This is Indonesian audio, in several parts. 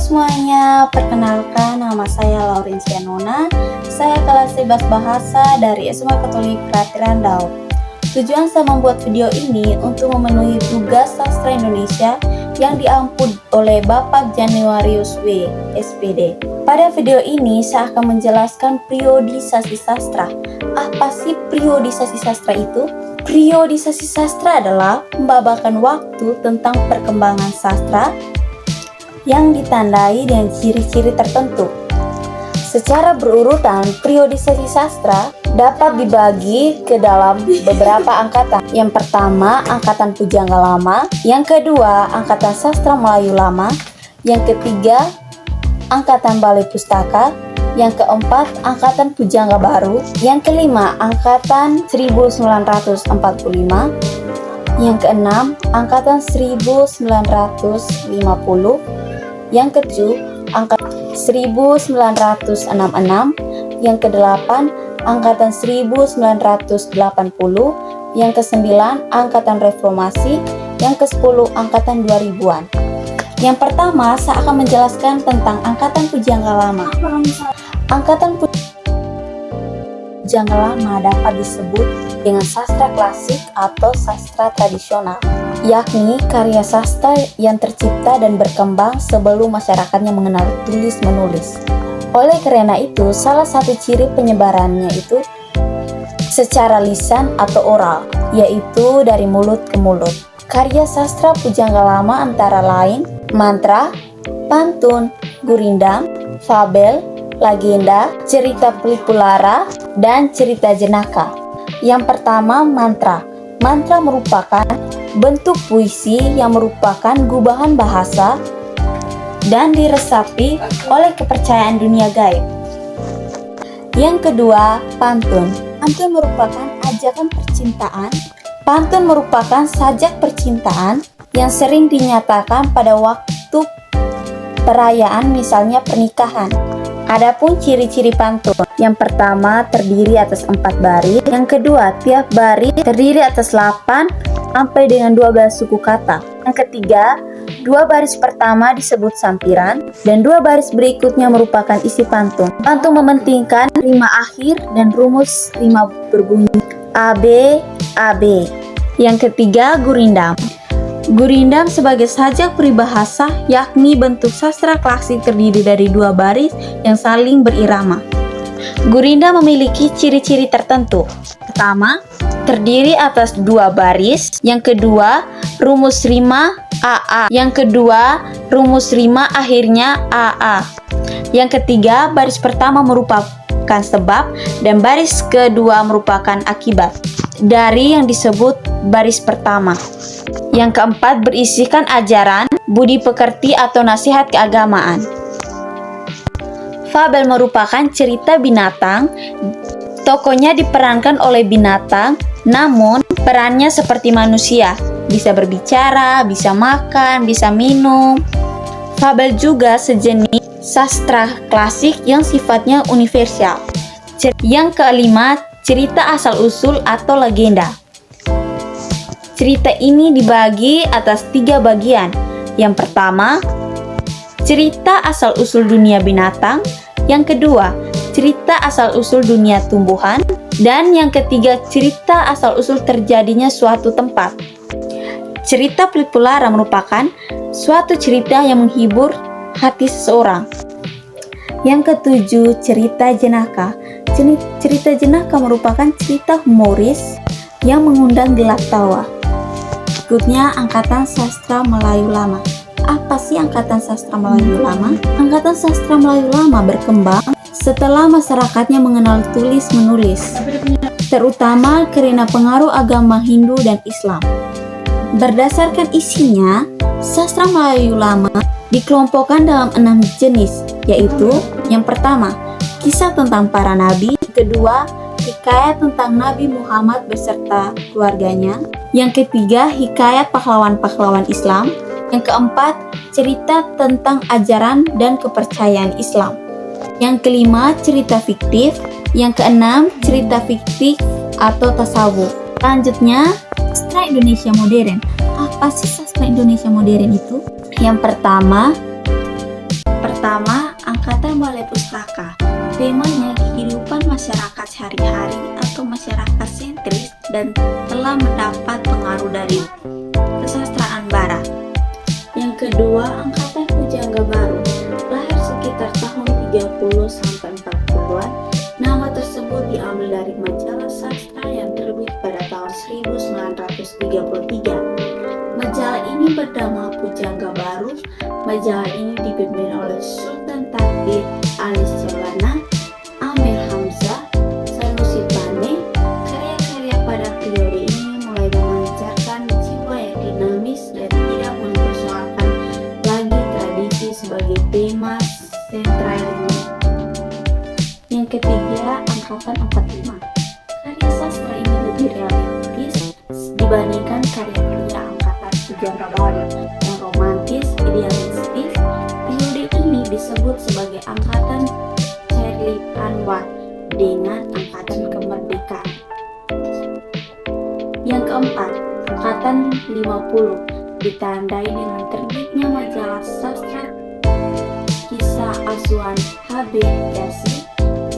semuanya, perkenalkan nama saya Laurencia Nona. Saya kelas 11 Bahasa dari SMA Katolik Kelahiran Daud. Tujuan saya membuat video ini untuk memenuhi tugas sastra Indonesia yang diamput oleh Bapak Januarius W. SPD. Pada video ini saya akan menjelaskan periodisasi sastra. Apa sih periodisasi sastra itu? Periodisasi sastra adalah pembabakan waktu tentang perkembangan sastra yang ditandai dengan ciri-ciri tertentu. Secara berurutan, periodisasi sastra dapat dibagi ke dalam beberapa angkatan. Yang pertama, Angkatan Pujangga Lama. Yang kedua, Angkatan Sastra Melayu Lama. Yang ketiga, Angkatan Balai Pustaka. Yang keempat, Angkatan Pujangga Baru. Yang kelima, Angkatan 1945. Yang keenam, Angkatan 1950. Yang ketujuh, Angkatan 1966. Yang kedelapan, Angkatan 1980. Yang kesembilan, Angkatan Reformasi. Yang kesepuluh, Angkatan 2000-an. Yang pertama, saya akan menjelaskan tentang Angkatan Pujangga Lama. Angkatan Pujangga Lama dapat disebut dengan sastra klasik atau sastra tradisional, yakni karya sastra yang tercipta dan berkembang sebelum masyarakatnya mengenal tulis-menulis. Oleh karena itu, salah satu ciri penyebarannya itu secara lisan atau oral, yaitu dari mulut ke mulut. Karya sastra Pujangga Lama antara lain mantra, pantun, gurindam, fabel, legenda, cerita Pelipulara, dan cerita jenaka. Yang pertama, mantra. Mantra merupakan bentuk puisi yang merupakan gubahan bahasa dan diresapi oleh kepercayaan dunia gaib. Yang kedua, pantun. Pantun merupakan ajakan percintaan. Pantun merupakan sajak percintaan yang sering dinyatakan pada waktu perayaan, misalnya pernikahan. Adapun ciri-ciri pantun, yang pertama terdiri atas 4 baris, yang kedua tiap baris terdiri atas 8 sampai dengan 12 suku kata. Yang ketiga, 2 baris pertama disebut sampiran dan 2 baris berikutnya merupakan isi pantun. Pantun mementingkan rima akhir dan rumus rima berbunyi AB, AB. Yang ketiga, gurindam. Gurindam sebagai sajak peribahasa, yakni bentuk sastra klasik terdiri dari 2 baris yang saling berirama. Gurindam memiliki ciri-ciri tertentu. Pertama, terdiri atas 2 baris. Yang kedua, rumus rima AA. Yang kedua, rumus rima akhirnya AA. Yang ketiga, baris pertama merupakan sebab dan baris kedua merupakan akibat dari yang disebut baris pertama. Yang keempat, berisikan ajaran, budi pekerti atau nasihat keagamaan. Fabel merupakan cerita binatang. Tokohnya diperankan oleh binatang, namun perannya seperti manusia. Bisa berbicara, bisa makan, bisa minum. Fabel juga sejenis sastra klasik yang sifatnya universal. Yang kelima, cerita asal-usul atau legenda. Cerita ini dibagi atas 3 bagian. Yang pertama, cerita asal-usul dunia binatang. Yang kedua, cerita asal-usul dunia tumbuhan. Dan yang ketiga, cerita asal-usul terjadinya suatu tempat. Cerita Pelipulara merupakan suatu cerita yang menghibur hati seseorang. Yang ketujuh, cerita jenaka. Cerita jenaka merupakan cerita humoris yang mengundang gelak tawa. Berikutnya, Angkatan Sastra Melayu Lama. Apa sih Angkatan Sastra Melayu Lama? Angkatan Sastra Melayu Lama berkembang setelah masyarakatnya mengenal tulis-menulis, terutama karena pengaruh agama Hindu dan Islam. Berdasarkan isinya, Sastra Melayu Lama dikelompokkan dalam 6 jenis, yaitu yang pertama, kisah tentang para nabi. Kedua, hikayat tentang Nabi Muhammad beserta keluarganya. Yang ketiga, hikayat pahlawan-pahlawan Islam. Yang keempat, cerita tentang ajaran dan kepercayaan Islam. Yang kelima, cerita fiktif. Yang keenam, cerita fiktif atau tasawuf. Selanjutnya, sastra Indonesia modern. Apa sih sastra Indonesia modern itu? Yang pertama, Pertama, Angkatan Balai Pustaka. Temanya kehidupan masyarakat sehari-hari atau masyarakat sentris dan telah mendapat pengaruh dari kesastraan barat. Yang kedua, Angkatan Pujangga Baru. Lahir sekitar tahun 30 sampai 40-an. Nama tersebut diambil dari majalah sastra yang terbit pada tahun 1933. Majalah ini bernama Pujangga Baru. Majalah ini dipimpin oleh Sultan Takdir Ali Sebana, Amir Hamzah, Sanusi Pane. Karya-karya pada periode ini mulai memancarkan jiwa yang dinamis dan tidak mempersoalkan lagi tradisi sebagai tema sentralnya. Yang ketiga, Angkatan 45. Karya sastra ini lebih realistis dibandingkan karya-karya Angkatan Pujangga Baru yang romantis, idealistis. Periode ini disebut sebagai Angkatan Charlie Anwar dengan Angkatan Kemerdekaan. Yang keempat, Angkatan 50 ditandai dengan terbitnya majalah sastra kisah asuhan H.B. Jasi.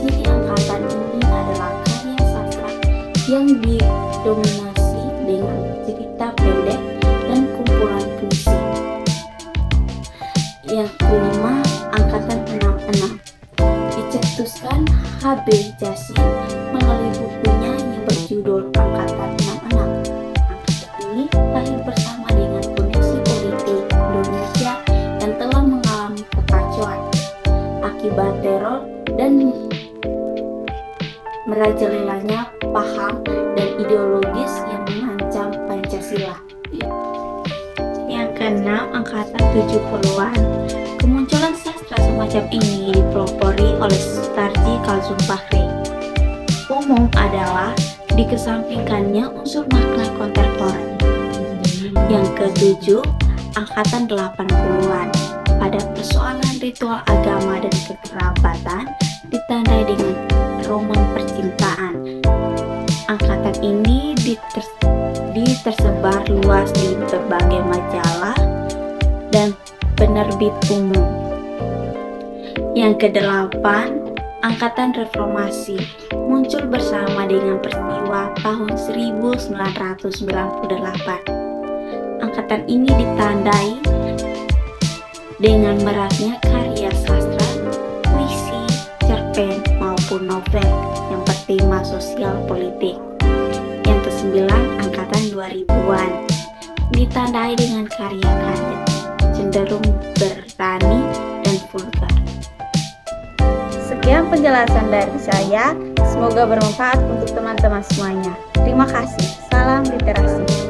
Jadi angkatan ini adalah karya sastra yang didominasi dengan cerita pendek dan kumpulan puisi. Yang kelima, Angkatan 66 dicetuskan H.B. Jasi melalui bukunya yang berjudul Angkatan 66. Angkatan ini lahir bersama dengan kondisi politik Indonesia yang telah mengalami kekacauan akibat teror dan merajalelanya paham dan ideologis yang mengancam Pancasila. Yang keenam, Angkatan 70-an. Kemunculan sastra semacam ini dipelopori oleh Sutarji Kazum Bakri. Umum adalah dikesampingkannya unsur makna kontemporer. Yang ketujuh, Angkatan 80-an. Pada persoalan ritual agama dan kekerabatan ditandai dengan roman percintaan. Angkatan ini tersebar luas di berbagai majalah dan penerbit umum. Yang kedelapan, Angkatan Reformasi muncul bersama dengan peristiwa tahun 1998. Angkatan ini ditandai dengan beratnya karya sastra, puisi, cerpen maupun novel yang bertema sosial politik. Yang kesembilan, Angkatan 2000-an ditandai dengan karya-karya cenderung bertani dan vulgar. Sekian penjelasan dari saya, semoga bermanfaat untuk teman-teman semuanya. Terima kasih. Salam literasi.